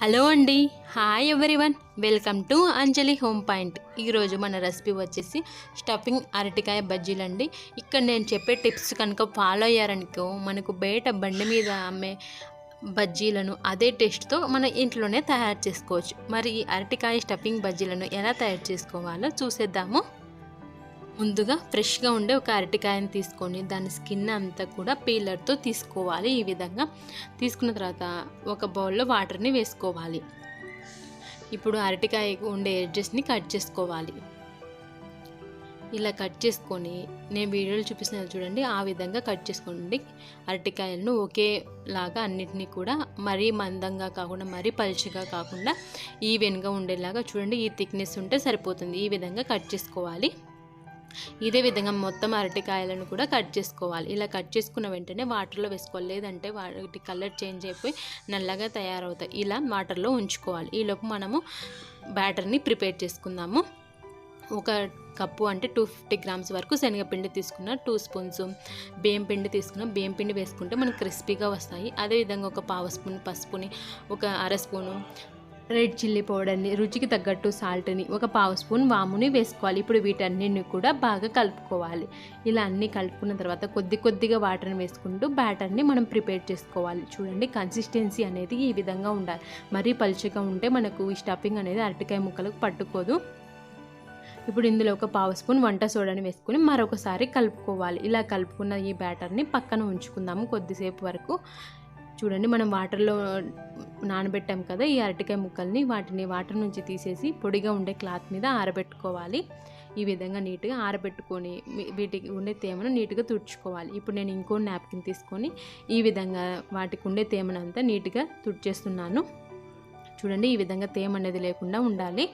Hello అండి, hi everyone, welcome to Anjali home point. ఈరోజు మన రెసిపీ వచ్చేసి స్టఫింగ్ అరటికాయ బజ్జీలండి. ఇక్కడ నేను చెప్పే టిప్స్ కనుక ఫాలో అయ్యారనుకో మనకు బయట బండి మీద అమ్మే బజ్జీలను అదే టేస్ట్తో మన ఇంట్లోనే తయారు చేసుకోవచ్చు. మరి ఈ అరటికాయ స్టఫింగ్ బజ్జీలను ఎలా తయారు చేసుకోవాలో చూసేద్దాము. ముందుగా ఫ్రెష్గా ఉండే ఒక అరటికాయని తీసుకొని దాని స్కిన్ అంతా కూడా పీలర్తో తీసుకోవాలి. ఈ విధంగా తీసుకున్న తర్వాత ఒక బౌల్లో వాటర్ని వేసుకోవాలి. ఇప్పుడు అరటికాయ ఉండే ఎడ్జెస్ని కట్ చేసుకోవాలి. ఇలా కట్ చేసుకొని నేను వీడియోలో చూపిస్తున్నాను చూడండి, ఆ విధంగా కట్ చేసుకోండి. అరటికాయలను ఒకేలాగా అన్నిటినీ కూడా మరీ మందంగా కాకుండా మరీ పలుచగా కాకుండా ఈవెన్గా ఉండేలాగా చూడండి, ఈ థిక్నెస్ ఉంటే సరిపోతుంది. ఈ విధంగా కట్ చేసుకోవాలి. ఇదే విధంగా మొత్తం అరటికాయలను కూడా కట్ చేసుకోవాలి. ఇలా కట్ చేసుకున్న వెంటనే వాటర్లో వేసుకోవాలి, లేదంటే వాటి కలర్ చేంజ్ అయిపోయి నల్లగా తయారవుతాయి. ఇలా వాటర్లో ఉంచుకోవాలి. ఈలోపు మనము బ్యాటర్ని ప్రిపేర్ చేసుకుందాము. ఒక కప్పు అంటే 250 గ్రామ్స్ వరకు శనగపిండి తీసుకున్న, 2 స్పూన్స్ బియ్యం పిండి తీసుకున్న. బియ్యం పిండి వేసుకుంటే మనకు క్రిస్పీగా వస్తాయి. అదేవిధంగా ఒక పావు స్పూన్ పసుపుని, ఒక అర స్పూను రెడ్ చిల్లీ పౌడర్ని, రుచికి తగ్గట్టు సాల్ట్ని, ఒక పావు స్పూన్ వాముని వేసుకోవాలి. ఇప్పుడు వీటన్నిటిని కూడా బాగా కలుపుకోవాలి. ఇలా అన్నీ కలుపుకున్న తర్వాత కొద్దిగా వాటర్ని వేసుకుంటూ బ్యాటర్ని మనం ప్రిపేర్ చేసుకోవాలి. చూడండి, కన్సిస్టెన్సీ అనేది ఈ విధంగా ఉండాలి. మరీ పలుచగా ఉంటే మనకు ఈ స్టఫింగ్ అనేది అరటికాయ ముక్కలకు పట్టుకోదు. ఇప్పుడు ఇందులో ఒక పావు స్పూన్ వంట సోడాని వేసుకుని మరొకసారి కలుపుకోవాలి. ఇలా కలుపుకున్న ఈ బ్యాటర్ని పక్కన ఉంచుకుందాము కొద్దిసేపు వరకు. చూడండి, మనం వాటర్లో నానబెట్టాం కదా ఈ అరటికాయ ముక్కల్ని, వాటిని వాటర్ నుంచి తీసేసి పొడిగా ఉండే క్లాత్ మీద ఆరబెట్టుకోవాలి. ఈ విధంగా నీట్గా ఆరబెట్టుకొని వీటికి ఉండే తేమను నీట్గా తుడుచుకోవాలి. ఇప్పుడు నేను ఇంకో నాప్కిన్ తీసుకొని ఈ విధంగా వాటికి ఉండే తేమనంతా నీట్గా తుడిచేస్తున్నాను. చూడండి, ఈ విధంగా తేమ అనేది లేకుండా ఉండాలి.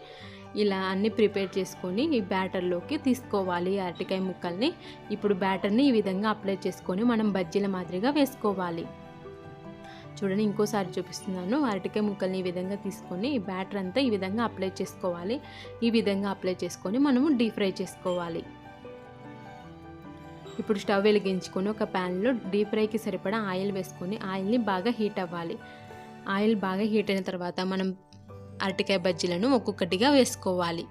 ఇలా అన్నీ ప్రిపేర్ చేసుకొని ఈ బ్యాటర్లోకి తీసుకోవాలి అరటికాయ ముక్కల్ని. ఇప్పుడు బ్యాటర్ని ఈ విధంగా అప్లై చేసుకొని మనం బజ్జీల మాదిరిగా వేసుకోవాలి. చూడండి, ఇంకోసారి చూపిస్తున్నాను. అరటికాయ ముక్కల్ని ఈ విధంగా తీసుకొని ఈ బ్యాటర్ అంతా ఈ విధంగా అప్లై చేసుకోవాలి. ఈ విధంగా అప్లై చేసుకొని మనము డీప్ ఫ్రై చేసుకోవాలి. ఇప్పుడు స్టవ్ వెలిగించుకొని ఒక ప్యాన్లో డీప్ ఫ్రైకి సరిపడా ఆయిల్ వేసుకొని ఆయిల్ని బాగా హీట్ అవ్వాలి. ఆయిల్ బాగా హీట్ అయిన తర్వాత మనం అరటికాయ బజ్జీలను ఒక్కొక్కటిగా వేసుకోవాలి.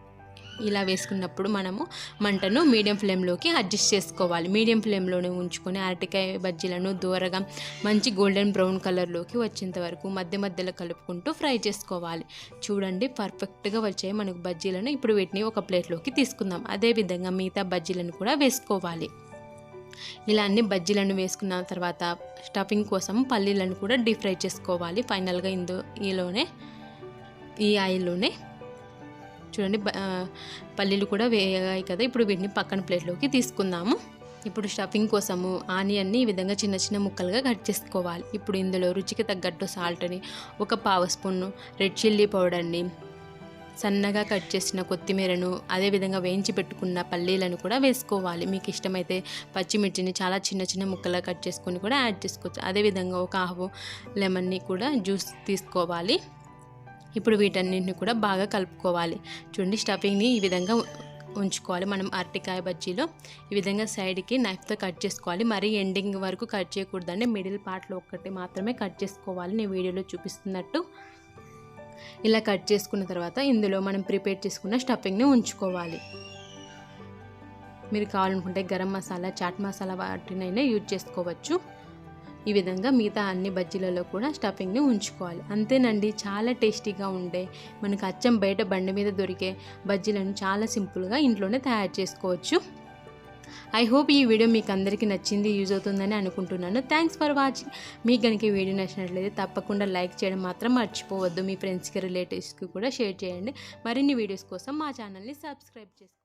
ఇలా వేసుకున్నప్పుడు మనము మంటను మీడియం ఫ్లేమ్లోకి అడ్జస్ట్ చేసుకోవాలి. మీడియం ఫ్లేమ్లోనే ఉంచుకొని అరటికాయ బజ్జీలను దూరగా మంచి గోల్డెన్ బ్రౌన్ కలర్లోకి వచ్చేంత వరకు మధ్యలో కలుపుకుంటూ ఫ్రై చేసుకోవాలి. చూడండి, పర్ఫెక్ట్గా వచ్చాయి మనకు బజ్జీలను. ఇప్పుడు వీటిని ఒక ప్లేట్లోకి తీసుకుందాం. అదేవిధంగా మిగతా బజ్జీలను కూడా వేసుకోవాలి. ఇలా అన్ని బజ్జీలను వేసుకున్న తర్వాత స్టఫింగ్ కోసం పల్లీలను కూడా డీప్ ఫ్రై చేసుకోవాలి. ఫైనల్గా ఈ ఆయిల్లోనే చూడండి, పల్లీలు కూడా వేగాయి కదా. ఇప్పుడు వీటిని పక్కన ప్లేట్లోకి తీసుకుందాము. ఇప్పుడు స్టఫింగ్ కోసము ఆనియన్ని ఈ విధంగా చిన్న ముక్కలుగా కట్ చేసుకోవాలి. ఇప్పుడు ఇందులో రుచికి తగ్గట్టు సాల్ట్ని, ఒక పావు స్పూన్ రెడ్ చిల్లీ పౌడర్ని, సన్నగా కట్ చేసిన కొత్తిమీరను, అదేవిధంగా వేయించి పెట్టుకున్న పల్లీలను కూడా వేసుకోవాలి. మీకు ఇష్టమైతే పచ్చిమిర్చిని చాలా చిన్న ముక్కలుగా కట్ చేసుకొని కూడా యాడ్ చేసుకోవచ్చు. అదేవిధంగా ఒక హాఫ్ లెమన్ని కూడా జ్యూస్ తీసుకోవాలి. ఇప్పుడు వీటన్నింటిని కూడా బాగా కలుపుకోవాలి. చూడండి, స్టఫింగ్ని ఈ విధంగా ఉంచుకోవాలి. మనం అరటికాయ బజ్జీలో ఈ విధంగా సైడ్కి నైఫ్తో కట్ చేసుకోవాలి. మరీ ఎండింగ్ వరకు కట్ చేయకూడదండి, మిడిల్ పార్ట్లో ఒక్కటి మాత్రమే కట్ చేసుకోవాలి, నేను వీడియోలో చూపిస్తున్నట్టు. ఇలా కట్ చేసుకున్న తర్వాత ఇందులో మనం ప్రిపేర్ చేసుకున్న స్టఫింగ్ని ఉంచుకోవాలి. మీరు కావాలనుకుంటే గరం మసాలా, చాట్ మసాలా వాటినైనా యూజ్ చేసుకోవచ్చు. ఈ విధంగా మిగతా అన్ని బజ్జీలలో కూడా స్టఫింగ్ని ఉంచుకోవాలి. అంతేనండి, చాలా టేస్టీగా ఉండే మనకు అచ్చం బయట బండి మీద దొరికే బజ్జీలను చాలా సింపుల్గా ఇంట్లోనే తయారు చేసుకోవచ్చు. ఐ హోప్ ఈ వీడియో మీకు అందరికీ నచ్చింది, యూజ్ అవుతుందని అనుకుంటున్నాను. Thanks for watching. మీకు కనుక ఈ వీడియో నచ్చినట్లయితే తప్పకుండా లైక్ చేయడం మాత్రం మర్చిపోవద్దు. మీ ఫ్రెండ్స్కి, రిలేటివ్స్కి కూడా షేర్ చేయండి. మరిన్ని వీడియోస్ కోసం మా ఛానల్ని సబ్స్క్రైబ్ చేసుకోండి.